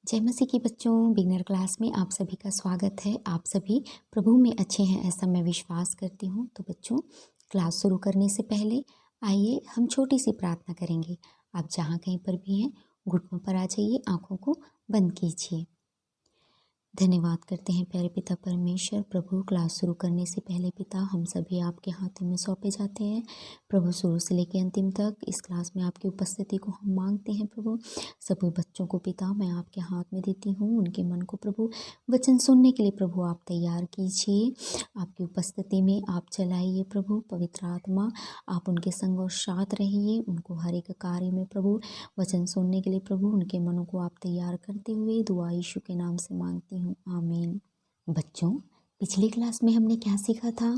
जय मसीह के बच्चों, बिगनर क्लास में आप सभी का स्वागत है। आप सभी प्रभु में अच्छे हैं ऐसा मैं विश्वास करती हूँ। तो बच्चों, क्लास शुरू करने से पहले आइए हम छोटी सी प्रार्थना करेंगे। आप जहाँ कहीं पर भी हैं, घुटनों पर आ जाइए, आँखों को बंद कीजिए। धन्यवाद करते हैं प्यारे पिता परमेश्वर। प्रभु, क्लास शुरू करने से पहले पिता हम सभी आपके हाथों में सौंपे जाते हैं। प्रभु, शुरू से लेकर अंतिम तक इस क्लास में आपकी उपस्थिति को हम मांगते हैं। प्रभु, सभी बच्चों को पिता मैं आपके हाथ में देती हूँ। उनके मन को प्रभु वचन सुनने के लिए प्रभु आप तैयार कीजिए। आपकी उपस्थिति में आप चलाइए प्रभु। पवित्र आत्मा आप उनके संग और साथ रहिए। उनको हर एक कार्य में प्रभु वचन सुनने के लिए प्रभु उनके मनों को आप तैयार करते हुए दुआ यीशु के नाम से मांगती हूँ, आमीन। बच्चों, पिछली क्लास में हमने क्या सीखा था?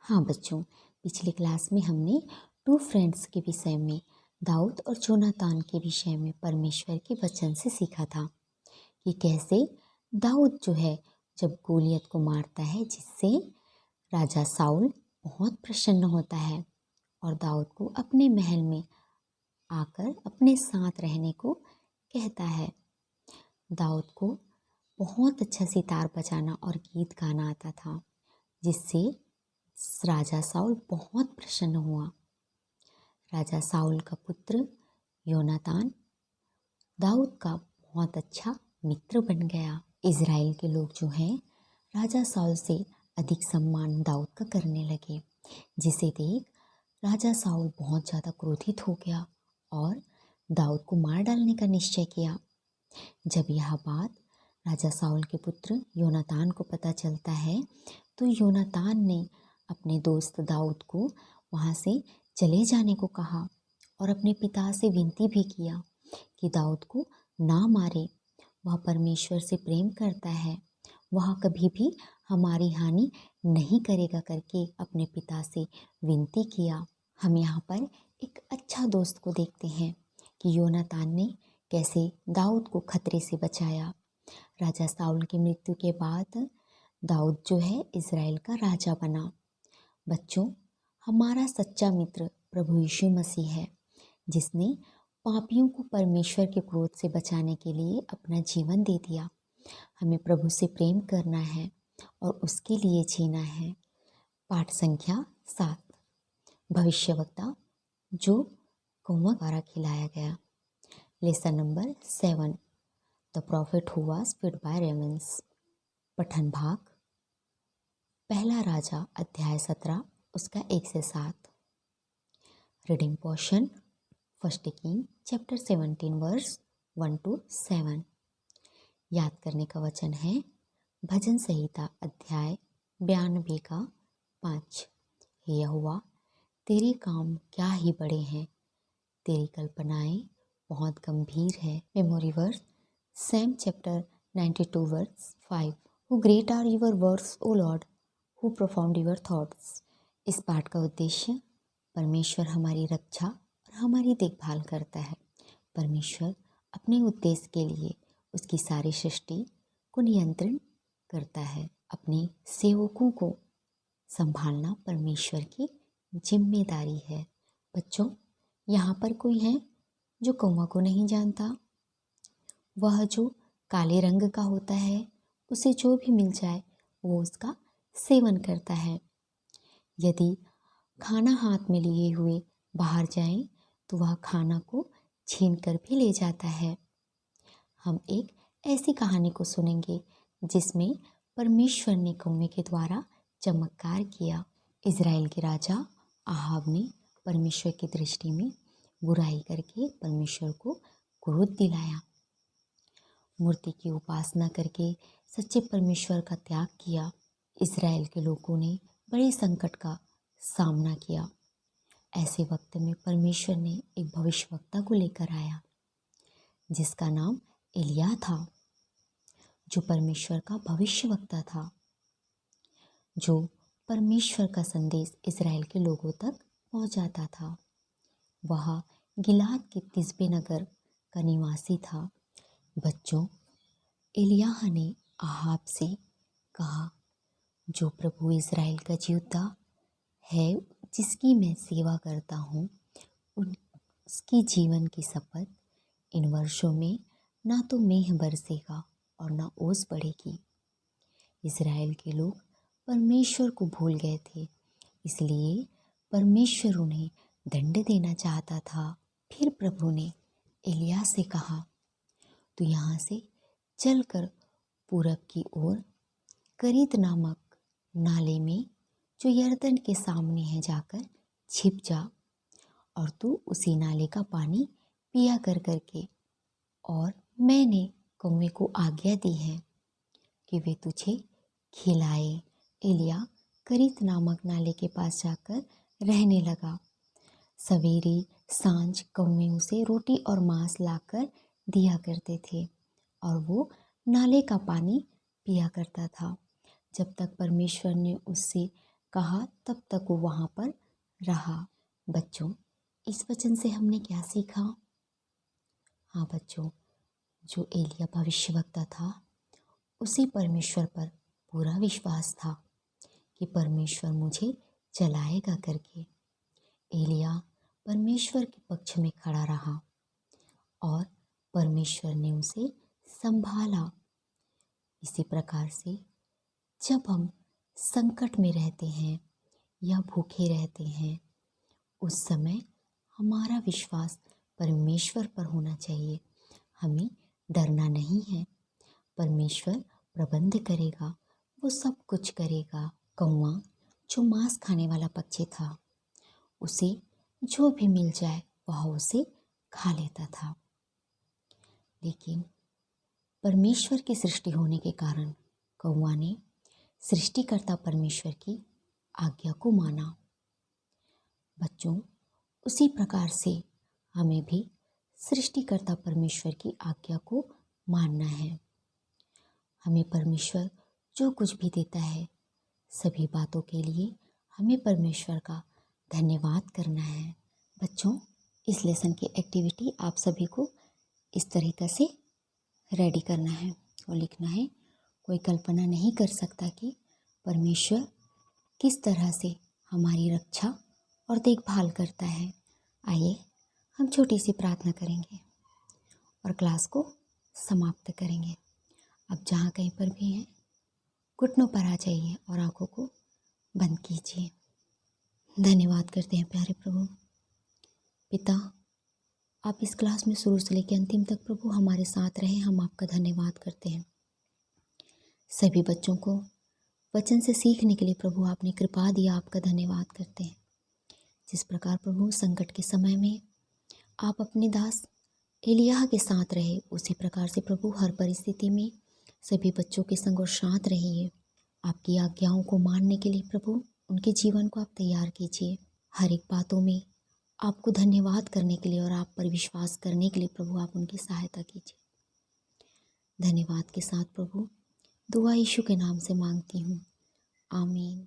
हाँ बच्चों, पिछली क्लास में हमने टू फ्रेंड्स के विषय में, दाऊद और जोनातान के विषय में परमेश्वर के वचन से सीखा था कि कैसे दाऊद जो है जब गोलियत को मारता है, जिससे राजा साउल बहुत प्रसन्न होता है और दाऊद को अपने महल में आकर अपने साथ रहने को कहता है। दाऊद को बहुत अच्छा सितार बजाना और गीत गाना आता था, जिससे राजा साउल बहुत प्रसन्न हुआ। राजा साउल का पुत्र योनातान दाऊद का बहुत अच्छा मित्र बन गया। इज़राइल के लोग जो हैं राजा साउल से अधिक सम्मान दाऊद का करने लगे, जिसे देख राजा साउल बहुत ज़्यादा क्रोधित हो गया और दाऊद को मार डालने का निश्चय किया। जब यह बात राजा साउल के पुत्र योनातान को पता चलता है, तो योनातान ने अपने दोस्त दाऊद को वहाँ से चले जाने को कहा और अपने पिता से विनती भी किया कि दाऊद को ना मारे। वह परमेश्वर से प्रेम करता है, वह कभी भी हमारी हानि नहीं करेगा करके अपने पिता से विनती किया। हम यहाँ पर एक अच्छा दोस्त को देखते हैं कि योनातान ने कैसे दाऊद को खतरे से बचाया। राजा साउल की मृत्यु के बाद दाऊद जो है इज़राइल का राजा बना। बच्चों, हमारा सच्चा मित्र प्रभु यीशु मसीह है, जिसने पापियों को परमेश्वर के क्रोध से बचाने के लिए अपना जीवन दे दिया। हमें प्रभु से प्रेम करना है और उसके लिए जीना है। पाठ संख्या 7, भविष्यवक्ता जो कौवा द्वारा खिलाया गया। Lesson number 7, the profit who was fed by Ravens. पठन भाग, पहला राजा अध्याय 17 उसका 1 से 7। Reading portion, first king chapter 17 verse 1 to 7। याद करने का वचन है भजन संहिता अध्याय 92 का 5। हे यहोवा, तेरे काम क्या ही बड़े हैं, तेरी कल्पनाएं बहुत गंभीर है। Memory verse, psalm chapter 92 verse 5। How great are your words O Lord, how profound your thoughts. इस पाठ का उद्देश्य, परमेश्वर हमारी रक्षा और हमारी देखभाल करता है। परमेश्वर अपने उद्देश्य के लिए उसकी सारी सृष्टि को नियंत्रण करता है। अपने सेवकों को संभालना परमेश्वर की जिम्मेदारी है। बच्चों, यहाँ पर कोई है जो कौवा को नहीं जानता? वह जो काले रंग का होता है, उसे जो भी मिल जाए वो उसका सेवन करता है। यदि खाना हाथ में लिए हुए बाहर जाए तो वह खाना को छीन कर भी ले जाता है। हम एक ऐसी कहानी को सुनेंगे जिसमें परमेश्वर ने कौवे के द्वारा चमत्कार किया। इज़राइल के राजा आहाब ने परमेश्वर की दृष्टि में बुराई करके परमेश्वर को क्रोध दिलाया। मूर्ति की उपासना करके सच्चे परमेश्वर का त्याग किया। इज़राइल के लोगों ने बड़े संकट का सामना किया। ऐसे वक्त में परमेश्वर ने एक भविष्यवक्ता को लेकर आया, जिसका नाम एलिय्याह था, जो परमेश्वर का भविष्यवक्ता था, जो परमेश्वर का संदेश इज़राइल के लोगों तक पहुंचाता था। वह गिलाद के तिस्बे नगर का निवासी था। बच्चों, एलिय्याह ने आहाब से कहा, जो प्रभु इज़राइल का जीवता है, जिसकी मैं सेवा करता हूँ, उसकी जीवन की शपथ इन वर्षों में ना तो मेंह बरसेगा और ना ओस पड़ेगी। इज़राइल के लोग परमेश्वर को भूल गए थे, इसलिए परमेश्वर उन्हें दंड देना चाहता था। फिर प्रभु ने एलिय्याह से कहा, तू यहाँ से चलकर पूरब की ओर करीत नामक नाले में जो यरदन के सामने है जाकर छिप जा, और तू उसी नाले का पानी पिया कर करके, और मैंने कौवे को आज्ञा दी है कि वे तुझे खिलाए। एलिय्याह करीत नामक नाले के पास जाकर रहने लगा। सवेरे सांझ कौवे उसे रोटी और मांस लाकर दिया करते थे और वो नाले का पानी पिया करता था। जब तक परमेश्वर ने उससे कहा तब तक वो वहाँ पर रहा। बच्चों, इस वचन से हमने क्या सीखा? हाँ बच्चों, जो एलिय्याह भविष्यवक्ता था उसे परमेश्वर पर पूरा विश्वास था कि परमेश्वर मुझे चलाएगा करके। एलिय्याह परमेश्वर के पक्ष में खड़ा रहा और परमेश्वर ने उसे संभाला। इसी प्रकार से जब हम संकट में रहते हैं या भूखे रहते हैं, उस समय हमारा विश्वास परमेश्वर पर होना चाहिए। हमें डरना नहीं है, परमेश्वर प्रबंध करेगा, वो सब कुछ करेगा। कौवा जो मांस खाने वाला पक्षी था, उसे जो भी मिल जाए वह उसे खा लेता था, लेकिन परमेश्वर की सृष्टि होने के कारण कौवा ने सृष्टिकर्ता परमेश्वर की आज्ञा को माना। बच्चों, उसी प्रकार से हमें भी सृष्टिकर्ता परमेश्वर की आज्ञा को मानना है। हमें परमेश्वर जो कुछ भी देता है, सभी बातों के लिए हमें परमेश्वर का धन्यवाद करना है। बच्चों, इस लेसन की एक्टिविटी आप सभी को इस तरीक़े से रेडी करना है और लिखना है। कोई कल्पना नहीं कर सकता कि परमेश्वर किस तरह से हमारी रक्षा और देखभाल करता है। आइए हम छोटी सी प्रार्थना करेंगे और क्लास को समाप्त करेंगे। अब जहाँ कहीं पर भी हैं, घुटनों पर आ जाइए और आंखों को बंद कीजिए। धन्यवाद करते हैं प्यारे प्रभु। पिता, आप इस क्लास में शुरू से लेकर अंतिम तक प्रभु हमारे साथ रहे, हम आपका धन्यवाद करते हैं। सभी बच्चों को वचन से सीखने के लिए प्रभु आपने कृपा दिया, आपका धन्यवाद करते हैं। जिस प्रकार प्रभु संकट के समय में आप अपने दास एलिय्याह के साथ रहे, उसी प्रकार से प्रभु हर परिस्थिति में सभी बच्चों के संग और साथ रहिए। आपकी आज्ञाओं को मानने के लिए प्रभु उनके जीवन को आप तैयार कीजिए। हर एक बातों में आपको धन्यवाद करने के लिए और आप पर विश्वास करने के लिए प्रभु आप उनकी सहायता कीजिए। धन्यवाद के साथ प्रभु दुआ यीशु के नाम से मांगती हूँ, आमीन।